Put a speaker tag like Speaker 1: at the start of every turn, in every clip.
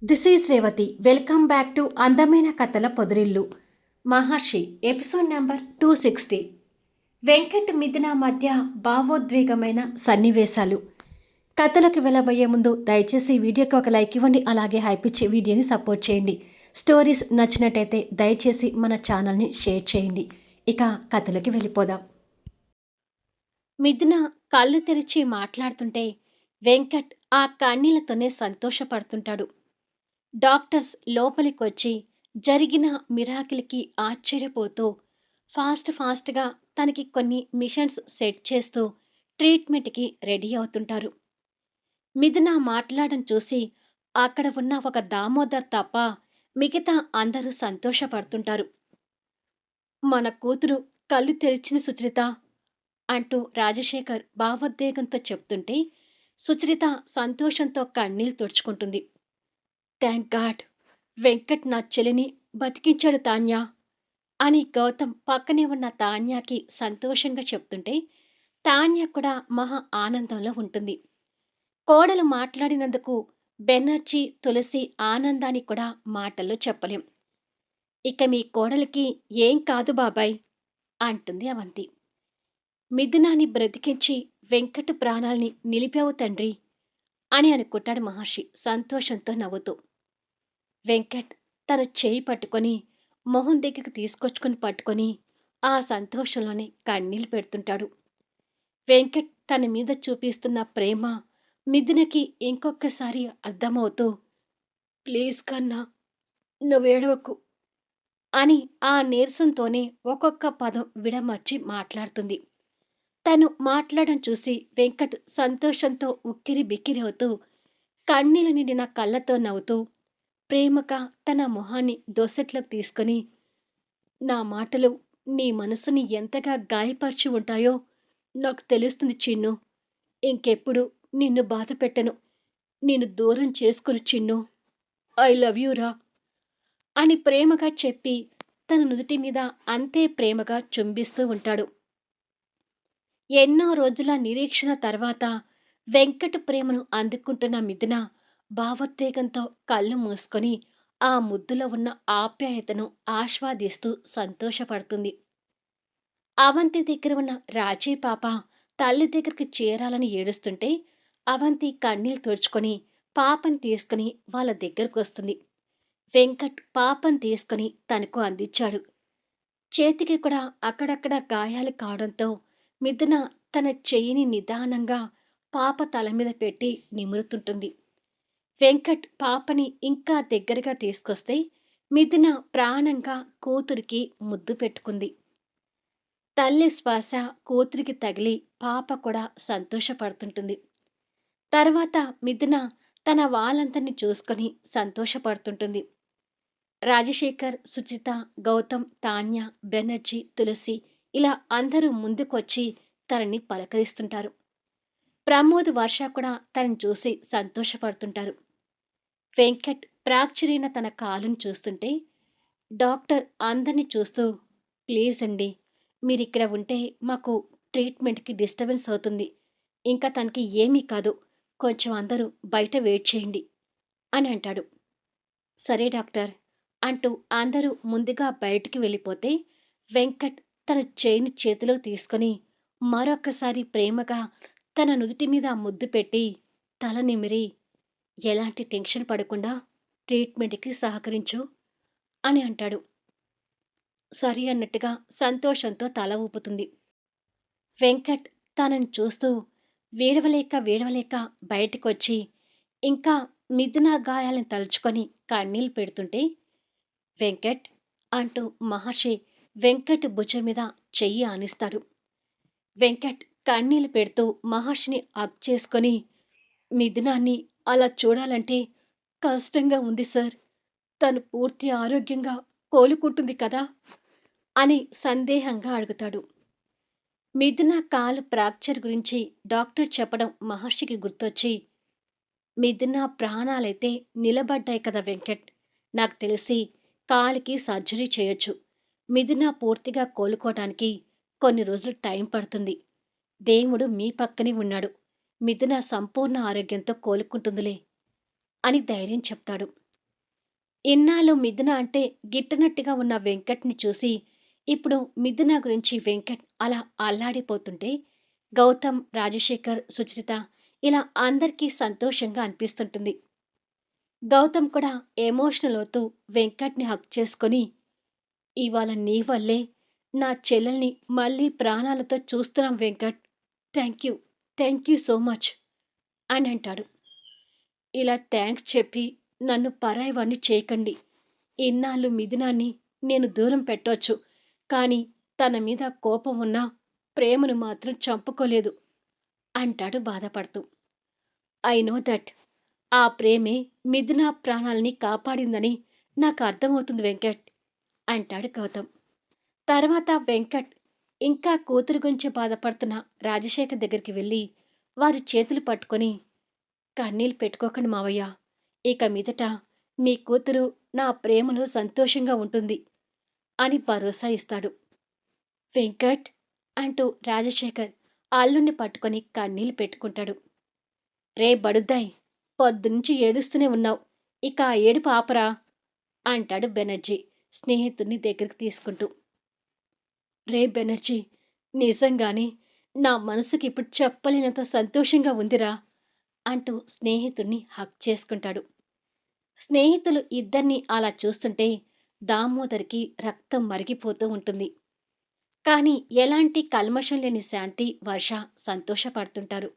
Speaker 1: This is Revathi. Welcome back to అందమైన కథల పొదిరిల్లు. మహర్షి episode number 260. Venkat మిథున మధ్య భావోద్వేగమైన సన్నివేశాలు. కథలకు వెళ్ళబోయే ముందు దయచేసి వీడియోకి ఒక లైక్ ఇవ్వండి, అలాగే హైప్ ఇచ్చి వీడియోని సపోర్ట్ చేయండి. స్టోరీస్ నచ్చినట్టయితే దయచేసి మన ఛానల్ని షేర్ చేయండి. ఇక కథలోకి వెళ్ళిపోదాం. మిథున కళ్ళు తెరిచి మాట్లాడుతుంటే వెంకట్ ఆ కన్నీళ్లతోనే సంతోషపడుతుంటాడు. డాక్టర్స్ లోపలికొచ్చి జరిగిన మిరాకిల్కి ఆశ్చర్యపోతూ ఫాస్ట్గా తనకి కొన్ని మిషన్స్ సెట్ చేస్తూ ట్రీట్మెంట్కి రెడీ అవుతుంటారు. మిథున మాట్లాడడం చూసి అక్కడ ఉన్న ఒక దామోదర్ తప్ప మిగతా అందరూ సంతోషపడుతుంటారు. మన కూతురు కళ్ళు తెరిచింది సుచరిత అంటూ రాజశేఖర్ భావోద్వేగంతో చెప్తుంటే సుచరిత సంతోషంతో కన్నీళ్లు తుడుచుకుంటుంది. థ్యాంక్ గాడ్, వెంకట్ నా చెల్లిని బతికించాడు తాన్యా అని గౌతమ్ పక్కనే ఉన్న తాన్యాకి సంతోషంగా చెప్తుంటే తాన్యా కూడా మహా ఆనందంలో ఉంటుంది. కోడలు మాట్లాడినందుకు బెనర్జీ తులసి ఆనందాన్ని కూడా మాటల్లో చెప్పలేం. ఇక మీ కోడలికి ఏం కాదు బాబాయ్ అంటుంది అవంతి. మిథునాన్ని బ్రతికించి వెంకట్ ప్రాణాల్ని నిలిపావు తండ్రి అని అనుకుంటాడు మహర్షి సంతోషంతో నవ్వుతూ. వెంకట్ తన చేయి పట్టుకొని మొహం దగ్గరికి తీసుకొచ్చుకొని పట్టుకొని ఆ సంతోషంలోనే కన్నీళ్లు పెడుతుంటాడు. వెంకట్ తన మీద చూపిస్తున్న ప్రేమ మిథునకి ఇంకొకసారి అర్థమవుతూ, ప్లీజ్ కన్నా నువ్వేడవకు అని ఆ నీరసంతోనే ఒక్కొక్క పదం విడమర్చి మాట్లాడుతుంది. తను మాట్లాడడం చూసి వెంకట్ సంతోషంతో ఉక్కిరి బిక్కిరి అవుతూ కన్నీళ్లు నిండిన కళ్ళతో నవ్వుతూ ప్రేమగా తన మొహాన్ని దోసెట్లోకి తీసుకొని, నా మాటలు నీ మనసుని ఎంతగా గాయపరిచి ఉంటాయో నాకు తెలుస్తుంది చిన్ను. ఇంకెప్పుడు నిన్ను బాధ పెట్టను. నిన్ను దూరం చేసుకుని చిన్ను. ఐ లవ్ యూ రా అని ప్రేమగా చెప్పి తన నుదుటి మీద అంతే ప్రేమగా చుంబిస్తూ ఉంటాడు. ఎన్నో రోజుల నిరీక్షణ తర్వాత వెంకట ప్రేమను అందుకుంటున్న మిథున భావోద్వేగంతో కళ్ళు మూసుకొని ఆ ముద్దులో ఉన్న ఆప్యాయతను ఆస్వాదిస్తూ సంతోషపడుతుంది. అవంతి దగ్గర ఉన్న రాజీ పాప తల్లి దగ్గరికి చేరాలని ఏడుస్తుంటే అవంతి కన్నీళ్లు తుడుచుకొని పాపని తీసుకుని వాళ్ళ దగ్గరకు వస్తుంది. వెంకట్ పాపని తీసుకుని తనకు అందించాడు. చేతికి కూడా అక్కడక్కడ గాయాలు కావడంతో మిథున తన చెయ్యిని నిదానంగా పాప తల మీద పెట్టి నిమురుతుంటుంది. వెంకట్ పాపని ఇంకా దగ్గరగా తీసుకొస్తే మిథున ప్రాణంగా కూతురికి ముద్దు పెట్టుకుంది. తల్లి శ్వాస కూతురికి తగిలి పాప కూడా సంతోషపడుతుంటుంది. తర్వాత మిథున తన వాళ్ళందరినీ చూసుకొని సంతోషపడుతుంటుంది. రాజశేఖర్, సుచిత, గౌతమ్, తాన్య, బెనర్జీ, తులసి ఇలా అందరూ ముందుకొచ్చి తనని పలకరిస్తుంటారు. ప్రమోద్, వర్ష కూడా తనని చూసి సంతోషపడుతుంటారు. వెంకట్ ఫ్రాక్చర్ అయిన తన కాలును చూస్తుంటే డాక్టర్ అందరినీ చూస్తూ, ప్లీజ్ అండి, మీరిక్కడ ఉంటే మాకు ట్రీట్మెంట్కి డిస్టర్బెన్స్ అవుతుంది. ఇంకా తనకి ఏమీ కాదు, కొంచెం అందరూ బయట వెయిట్ చేయండి అని అంటాడు. సరే డాక్టర్ అంటూ అందరూ ముందుగా బయటికి వెళ్ళిపోతే వెంకట్ తన చేయిని చేతిలో తీసుకొని మరొక్కసారి ప్రేమగా తన నుదుటి మీద ముద్దు పెట్టి తల నిమిరి, ఎలాంటి టెన్షన్ పడకుండా ట్రీట్మెంట్కి సహకరించు అని అంటాడు. సరి అన్నట్టుగా సంతోషంతో తల ఊపుతుంది. వెంకట్ తనని చూస్తూ వేడవలేక బయటకొచ్చి ఇంకా మిథున గాయాలను తలుచుకొని కన్నీళ్ళు పెడుతుంటే వెంకట్ అంటూ మహర్షి వెంకట్ భుజం మీద చెయ్యి ఆనిస్తాడు. వెంకట్ కన్నీళ్లు పెడుతూ మహర్షిని అప్ చేసుకొని, మిథునాన్ని అలా చూడాలంటే కష్టంగా ఉంది సార్. తను పూర్తి ఆరోగ్యంగా కోలుకుంటుంది కదా అని సందేహంగా అడుగుతాడు. మిథున కాలు ఫ్రాక్చర్ గురించి డాక్టర్ చెప్పడం మహర్షికి గుర్తొచ్చి, మిథున ప్రాణాలైతే నిలబడ్డాయి కదా వెంకట్, నాకు తెలిసి కాలికి సర్జరీ చేయొచ్చు. మిథున పూర్తిగా కోలుకోవటానికి కొన్ని రోజులు టైం పడుతుంది. దేవుడు మీ పక్కనే ఉన్నాడు. మిథున సంపూర్ణ ఆరోగ్యంతో కోలుకుంటుందిలే అని ధైర్యం చెప్తాడు. ఇన్నాళ్ళు మిథున అంటే గిట్టనట్టుగా ఉన్న వెంకట్‌ని చూసి, ఇప్పుడు మిథున గురించి వెంకట్ అలా అల్లాడిపోతుంటే, గౌతమ్, రాజశేఖర్, సుచరిత ఇలా అందరికీ సంతోషంగా అనిపిస్తుంటుంది. గౌతమ్ కూడా ఎమోషనల్ అవుతూ వెంకట్‌ని హగ్ చేసుకొని, "ఇవాళ నీ వల్లే నా చెల్లెల్ని మళ్ళీ ప్రాణాలతో చూస్తున్నాం Venkat. Thank you. Thank you so much" అని అంటాడు. ఇలా థాంక్స్ చెప్పి నన్ను పరాయివాడిని చేయకండి. ఇన్నాళ్ళు మిథునాన్ని నేను దూరం పెట్టొచ్చు. కానీ తన మీద కోపం ఉన్నా ప్రేమను మాత్రం చంపుకోలేదు అంటాడు బాధపడుతూ. I know that. ఆ ప్రేమే మిథున ప్రాణాల్ని కాపాడిందని నాకు అర్థమవుతుంది వెంకట్ అంటాడు గౌతమ్. తర్వాత వెంకట్ ఇంకా కూతురు గురించి బాధపడుతున్న రాజశేఖర్ దగ్గరికి వెళ్ళి వారి చేతులు పట్టుకొని, కన్నీళ్ళు పెట్టుకోకండి మావయ్య. ఇక మీదట మీ కూతురు నా ప్రేమలో సంతోషంగా ఉంటుంది అని భరోసా ఇస్తాడు. వెంకట్ అంటూ రాజశేఖర్ అల్లుణ్ణి పట్టుకొని కన్నీళ్లు పెట్టుకుంటాడు. రే బడుద్దాయ్, పొద్దునుంచి ఏడుస్తూనే ఉన్నావు. ఇక ఆ ఏడుపు ఆపరా అంటాడు బెనర్జీ స్నేహితుడిని దగ్గరికి తీసుకుంటూ. రే బెనర్జీ, నిజంగానే నా మనసుకి ఇప్పుడు చెప్పలేనంత సంతోషంగా ఉందిరా అంటూ స్నేహితుడిని హగ్ చేసుకుంటాడు. స్నేహితులు ఇద్దరిని అలా చూస్తుంటే దామోదర్‌కి రక్తం మరిగిపోతూ ఉంటుంది. కానీ ఎలాంటి కల్మషం లేని శాంతి, వర్ష సంతోషపడుతుంటారు.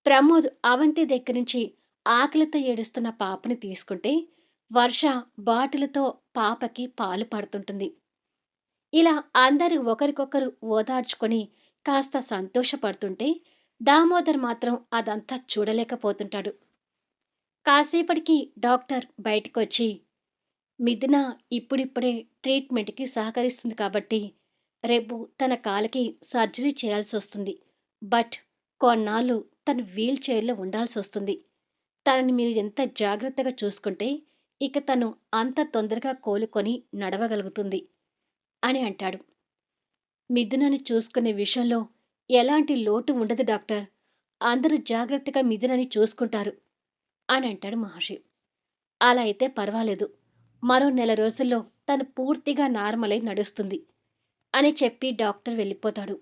Speaker 1: ప్రమోద్ అవంతి దగ్గర నుంచి ఆకలితో ఏడుస్తున్న పాపని తీసుకుంటే, వర్ష బాటిలుతో పాపకి పాలు పడుతుంటుంది. ఇలా అందరూ ఒకరికొకరు ఓదార్చుకొని కాస్త సంతోషపడుతుంటే, దామోదర్ మాత్రం అదంతా చూడలేకపోతుంటాడు. కాసేపటికి డాక్టర్ బయటకొచ్చి, మిథున ఇప్పుడిప్పుడే ట్రీట్మెంట్‌కి సహకరిస్తుంది కాబట్టి, రేపు తన కాలికి సర్జరీ చేయాల్సొస్తుంది. బట్ కొన్నాళ్ళు తను వీల్ చైర్‌లో ఉండాల్సొస్తుంది. తనని మీరు ఎంత జాగ్రత్తగా చూసుకుంటే, ఇక తను అంత తొందరగా కోలుకొని నడవగలుగుతుంది అని అంటాడు. మిథునని చూసుకునే విషయంలో ఎలాంటి లోటు ఉండదు డాక్టర్. అందరూ జాగ్రత్తగా మిథునని చూసుకుంటారు అని అంటాడు మహర్షి. అలా అయితే పర్వాలేదు. మరో నెల రోజుల్లో తను పూర్తిగా నార్మల్ అయి నడుస్తుంది అని చెప్పి డాక్టర్ వెళ్ళిపోతాడు.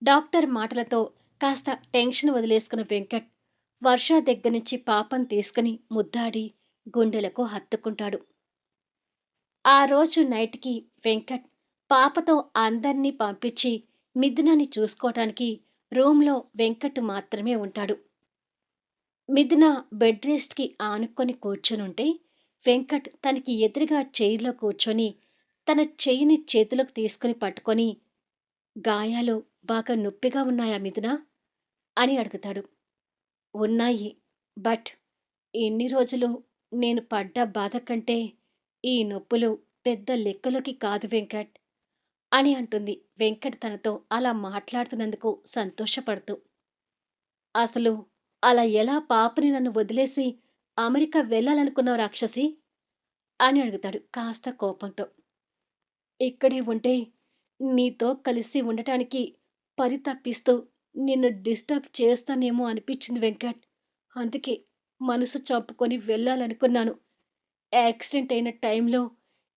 Speaker 1: డాక్టర్ మాటలతో కాస్త టెన్షన్ వదిలేసుకున్న వెంకట్ వర్ష దగ్గర నుంచి పాపం తీసుకుని ముద్దాడి గుండెలకు హత్తుకుంటాడు. ఆ రోజు నైట్‌కి వెంకట్ పాపతో అందర్నీ పంపించి మిథునని చూసుకోవటానికి రూమ్‌లో వెంకట్ మాత్రమే ఉంటాడు. మిథున బెడ్ రెస్ట్‌కి ఆనుకొని కూర్చొనుంటే, వెంకట్ తనకి ఎదురుగా చైర్‌లో కూర్చొని, తన చెయ్యిని చేతిలోకి తీసుకొని పట్టుకొని, "గాయాలు బాగా నొప్పిగా ఉన్నాయా మిథునా?" అని అడుగుతాడు. "ఉన్నాయి. బట్ ఇన్ని రోజులు నేను పడ్డ బాధ కంటే, ఈ నొప్పులు పెద్ద లెక్కలోకి కాదు వెంకట్" అని అంటుంది వెంకట్ తనతో అలా మాట్లాడుతున్నందుకు సంతోషపడుతూ. "అసలు అలా ఎలా పాపని నన్ను వదిలేసి అమెరికా వెళ్ళాలనుకున్నావు రాక్షసి?" అని అడుగుతాడు కాస్త కోపంతో. "ఇక్కడే ఉంటే నీతో కలిసి ఉండటానికి పరితపిస్తూ నిన్ను డిస్టర్బ్ చేస్తానేమో అనిపించింది వెంకట్. అందుకే మనసు చంపుకొని వెళ్ళాలనుకున్నాను. యాక్సిడెంట్ అయిన టైంలో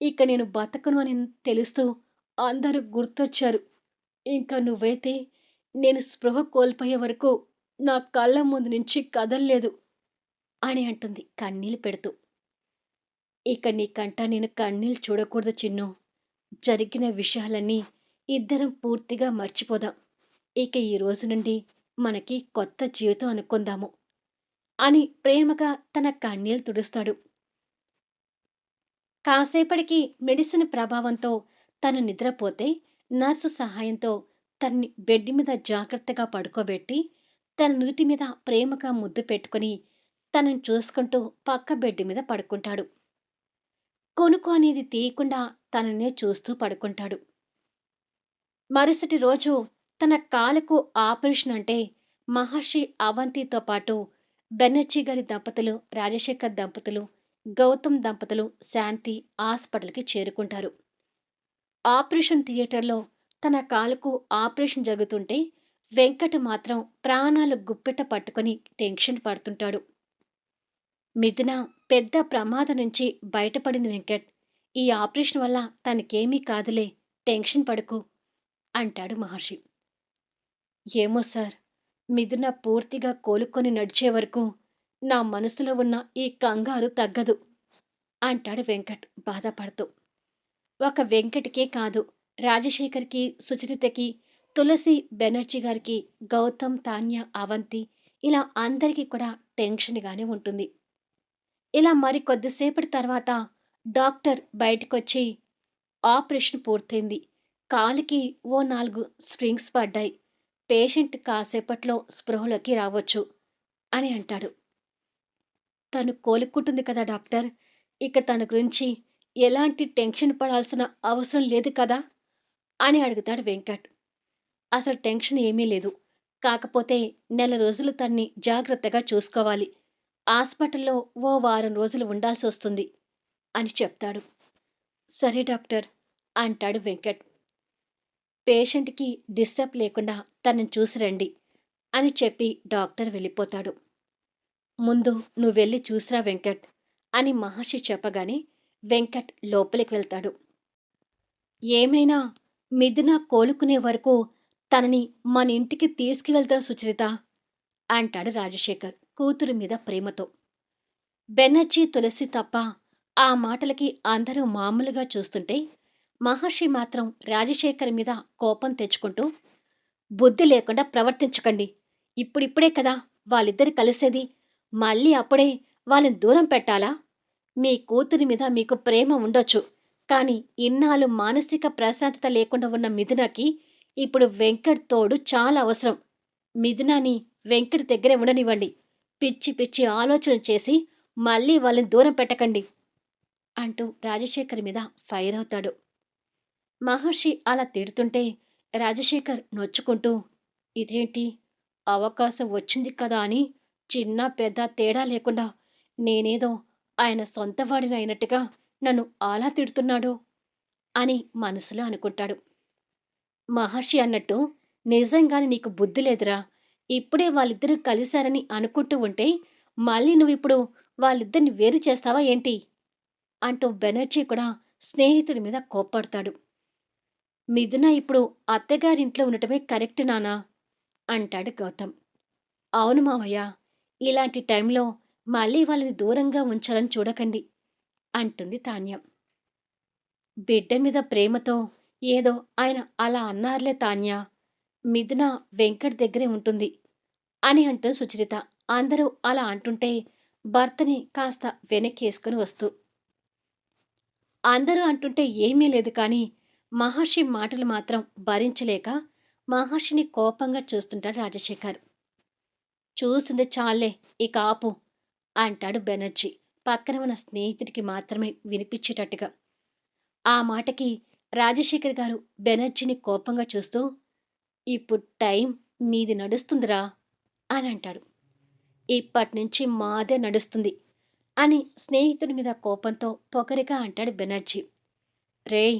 Speaker 1: ఇక నేను బతకను అని తెలుస్తూ అందరూ గుర్తొచ్చారు. ఇంకా నువ్వైతే నేను స్పృహ కోల్పోయే వరకు నా కళ్ళ ముందు నుంచి కదల్లేదు" అని అంటుంది కన్నీళ్లు పెడుతూ. "ఇక నీకంట నేను కన్నీళ్ళు చూడకూడదు చిన్నూ. జరిగిన విషయాలన్నీ ఇద్దరం పూర్తిగా మర్చిపోదాం. ఇక ఈ రోజు నుండి మనకి కొత్త జీవితం అనుకుందాము" అని ప్రేమగా తన కన్నీళ్లు తుడుస్తాడు. కాసేపటికి మెడిసిన్ ప్రభావంతో తను నిద్రపోతే నర్సు సహాయంతో తన్ని బెడ్ మీద జాగ్రత్తగా పడుకోబెట్టి తన నుదుటి మీద ప్రేమగా ముద్దు పెట్టుకుని తనని చూసుకుంటూ పక్క బెడ్ మీద పడుకుంటాడు. కొనుకు అనేది తీయకుండా తననే చూస్తూ పడుకుంటాడు. మరుసటి రోజు తన కాలుకు ఆపరేషన్ అంటే మహర్షి అవంతితో పాటు బెనర్జీ గారి దంపతులు, రాజశేఖర్ దంపతులు, గౌతమ్ దంపతులు శాంతి హాస్పిటల్కి చేరుకుంటారు. ఆపరేషన్ థియేటర్లో తన కాలుకు ఆపరేషన్ జరుగుతుంటే వెంకట్ మాత్రం ప్రాణాలు గుప్పెట పట్టుకొని టెన్షన్ పడుతుంటాడు. మిథున పెద్ద ప్రమాదం నుంచి బయటపడింది వెంకట్. ఈ ఆపరేషన్ వల్ల తనకేమీ కాదులే, టెన్షన్ పడకు అంటాడు మహర్షి. ఏమో సార్, మిథున పూర్తిగా కోలుకొని నడిచే వరకు నా మనసులో ఉన్న ఈ కంగారు తగ్గదు అంటాడు వెంకట్ బాధపడుతూ. ఒక వెంకట్‌కే కాదు, రాజశేఖర్‌కి, సుచరితకి, తులసి బెనర్జీ గారికి, గౌతమ్, తాన్య, అవంతి ఇలా అందరికీ కూడా టెన్షన్‌గానే ఉంటుంది. ఇలా మరి కొద్దిసేపటి తర్వాత డాక్టర్ బయటకొచ్చి, ఆపరేషన్ పూర్తయింది. కాలికి ఓ 4 స్ప్రింగ్స్ పడ్డాయి. పేషెంట్ కాసేపట్లో స్పృహలోకి రావచ్చు అని అంటాడు. తను కోలుకుంటుంది కదా డాక్టర్! ఇక తన గురించి ఎలాంటి టెన్షన్ పడాల్సిన అవసరం లేదు కదా అని అడుగుతాడు వెంకట్. అసలు టెన్షన్ ఏమీ లేదు. కాకపోతే నెల రోజులు తన్ని జాగ్రత్తగా చూసుకోవాలి. హాస్పిటల్లో ఓ వారం రోజులు ఉండాల్సొస్తుంది అని చెప్తాడు. సరే డాక్టర్ అంటాడు వెంకట్. పేషెంట్‌కి డిస్టర్బ్ లేకుండా తనని చూసి రండి అని చెప్పి డాక్టర్ వెళ్ళిపోతాడు. ముందు నువ్వెళ్ళి చూసిరా వెంకట్ అని మహర్షి చెప్పగానే వెంకట్ లోపలికి వెళ్తాడు. ఏమైనా మిథున కోలుకునే వరకు తనని మన ఇంటికి తీసుకువెళ్తాం సుచరిత అంటాడు రాజశేఖర్ కూతురు మీద ప్రేమతో. బెనర్జీ, తులసి తప్ప ఆ మాటలకి అందరూ మామూలుగా చూస్తుంటే మహర్షి మాత్రం రాజశేఖర్ మీద కోపం తెచ్చుకుంటూ, బుద్ధి లేకుండా ప్రవర్తించకండి. ఇప్పుడిప్పుడే కదా వాళ్ళిద్దరు కలిసేది. మళ్ళీ అప్పుడే వాళ్ళని దూరం పెట్టాలా? మీ కూతురి మీద మీకు ప్రేమ ఉండొచ్చు. కానీ ఇన్నాళ్ళు మానసిక ప్రశాంతత లేకుండా ఉన్న మిథునకి ఇప్పుడు వెంకట్ తోడు చాలా అవసరం. మిథునాని వెంకట్ దగ్గరే ఉండనివ్వండి. పిచ్చి పిచ్చి ఆలోచనలు చేసి మళ్ళీ వాళ్ళని దూరం పెట్టకండి అంటూ రాజశేఖర్ మీద ఫైర్ అవుతాడు. మహర్షి అలా తిడుతుంటే రాజశేఖర్ నొచ్చుకుంటూ, ఇదేంటి, అవకాశం వచ్చింది కదా అని చిన్న పెద్ద తేడా లేకుండా నేనేదో ఆయన సొంతవాడిని అయినట్టుగా నన్ను అలా తిడుతున్నాడు అని మనసులో అనుకుంటాడు. మహర్షి అన్నట్టు నిజంగానే నీకు బుద్ధి లేదురా. ఇప్పుడే వాళ్ళిద్దరూ కలిశారని అనుకుంటూ ఉంటే మళ్ళీ నువ్విప్పుడు వాళ్ళిద్దరిని వేరు చేస్తావా ఏంటి అంటూ బెనర్జీ కూడా స్నేహితుడి మీద కోప్పడతాడు. మిథున ఇప్పుడు అత్తగారింట్లో ఉండటమే కరెక్ట్ నానా అంటాడు గౌతమ్. అవును మావయ్య, ఇలాంటి టైంలో మళ్ళీ వాళ్ళని దూరంగా ఉంచాలని చూడకండి అంటుంది తాన్య. బిడ్డ మీద ప్రేమతో ఏదో ఆయన అలా అన్నారులే తాన్య. మిథున వెంకట్ దగ్గరే ఉంటుంది అని అంటూ సుచరిత. అందరూ అలా అంటుంటే భర్తని కాస్త వెనక్కేసుకుని వస్తూ, అందరూ అంటుంటే ఏమీ లేదు కానీ మహర్షి మాటలు మాత్రం భరించలేక మహర్షిని కోపంగా చూస్తుంటాడు రాజశేఖర్. చూస్తుంది చాలే, ఇక ఆపు అంటాడు బెనర్జీ పక్కన ఉన్న స్నేహితుడికి మాత్రమే వినిపించేటట్టుగా. ఆ మాటకి రాజశేఖర్ గారు బెనర్జీని కోపంగా చూస్తూ, ఇప్పుడు టైం మీది నడుస్తుందిరా అని అంటాడు. ఇప్పటినుంచి మాదే నడుస్తుంది అని స్నేహితుడి మీద కోపంతో పొగరిగా అంటాడు బెనర్జీ. రేయ్,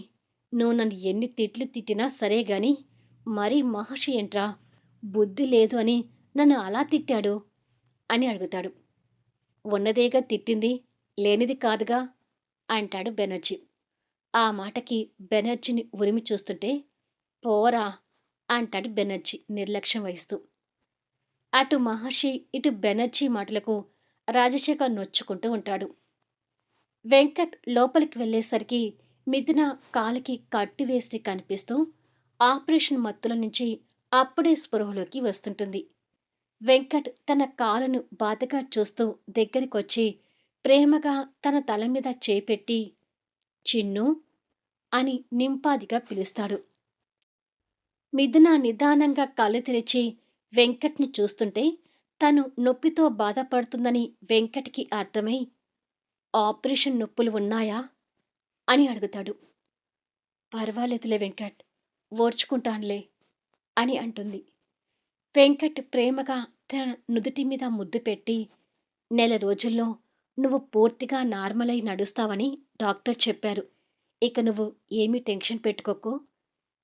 Speaker 1: నువ్వు నన్ను ఎన్ని తిట్లు తిట్టినా సరే గాని మరీ మహర్షి ఏంట్రా, బుద్ధి లేదు అని నన్ను అలా తిట్టాడు అని అడుగుతాడు. ఉన్నదేగా తిట్టింది, లేనిది కాదుగా అంటాడు బెనర్జీ. ఆ మాటకి బెనర్జీని ఉరిమి చూస్తుంటే, పోరా అంటాడు బెనర్జీ నిర్లక్ష్యం వహిస్తూ. అటు మహర్షి ఇటు బెనర్జీ మాటలకు రాజశేఖర్ నొచ్చుకుంటూ ఉంటాడు. వెంకట్ లోపలికి వెళ్ళేసరికి మిథున కాలికి కట్టివేసి కనిపిస్తూ ఆపరేషన్ మత్తుల నుంచి అప్పుడే స్పృహలోకి వస్తుంటుంది. వెంకట్ తన కాలును బాధగా చూస్తూ దగ్గరికొచ్చి ప్రేమగా తన తల మీద చేపెట్టి, చిన్ను అని నింపాదిగా పిలుస్తాడు. మిథున నిదానంగా కళ్ళు తెరిచి వెంకట్ని చూస్తుంటే తను నొప్పితో బాధపడుతుందని వెంకట్కి అర్థమై, ఆపరేషన్ నొప్పులు ఉన్నాయా అని అడుగుతాడు. పర్వాలేదులే వెంకట్, ఓర్చుకుంటానులే అని అంటుంది. వెంకట్ ప్రేమగా తన నుదుటి మీద ముద్దు పెట్టి, నెల రోజుల్లో నువ్వు పూర్తిగా నార్మల్ అయి నడుస్తావని డాక్టర్ చెప్పారు. ఇక నువ్వు ఏమీ టెన్షన్ పెట్టుకోకు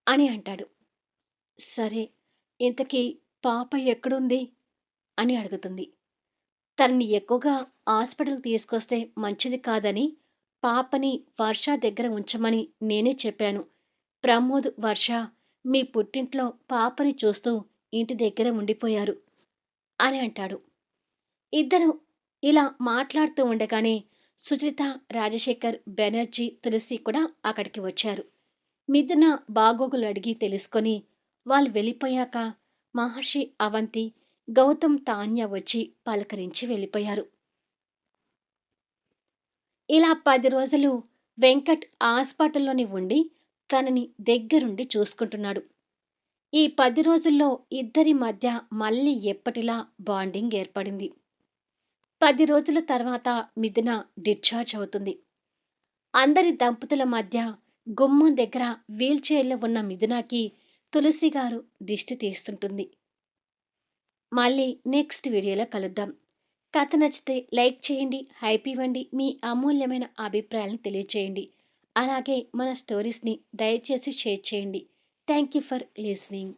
Speaker 1: అని అంటాడు. సరే, ఇంతకీ పాప ఎక్కడుంది అని అడుగుతుంది. తనని ఎక్కువగా హాస్పిటల్ తీసుకొస్తే మంచిది కాదని పాపని వర్ష దగ్గర ఉంచమని నేనే చెప్పాను. ప్రమోద్, వర్ష మీ పుట్టింట్లో పాపని చూస్తూ ఇంటి దగ్గర ఉండిపోయారు అని అంటాడు. ఇద్దరు ఇలా మాట్లాడుతూ ఉండగానే సుచిత, రాజశేఖర్, బెనర్జీ, తులసి కూడా అక్కడికి వచ్చారు. మిథున బాగోగులు అడిగి తెలుసుకొని వాళ్ళు వెళ్ళిపోయాక మహర్షి, అవంతి, గౌతమ్, తాన్య వచ్చి పలకరించి వెళ్ళిపోయారు. ఇలా 10 రోజులు వెంకట్ హాస్పిటల్లోనే ఉండి తనని దగ్గరుండి చూసుకుంటున్నాడు. ఈ 10 రోజుల్లో ఇద్దరి మధ్య మళ్ళీ ఎప్పటిలా బాండింగ్ ఏర్పడింది. 10 రోజుల తర్వాత మిథున డిశ్చార్జ్ అవుతుంది. అందరి దంపతుల మధ్య గుమ్మం దగ్గర వీల్‌చైర్‌లో ఉన్న మిథునకి తులసి గారు దిష్టి తీస్తుంటుంది. మళ్ళీ నెక్స్ట్ వీడియోలో కలుద్దాం. కథ నచ్చితే లైక్ చేయండి, హైప్ ఇవ్వండి, మీ అమూల్యమైన అభిప్రాయాలను తెలియచేయండి. అలాగే మన స్టోరీస్‌ని దయచేసి షేర్ చేయండి. Thank you for listening.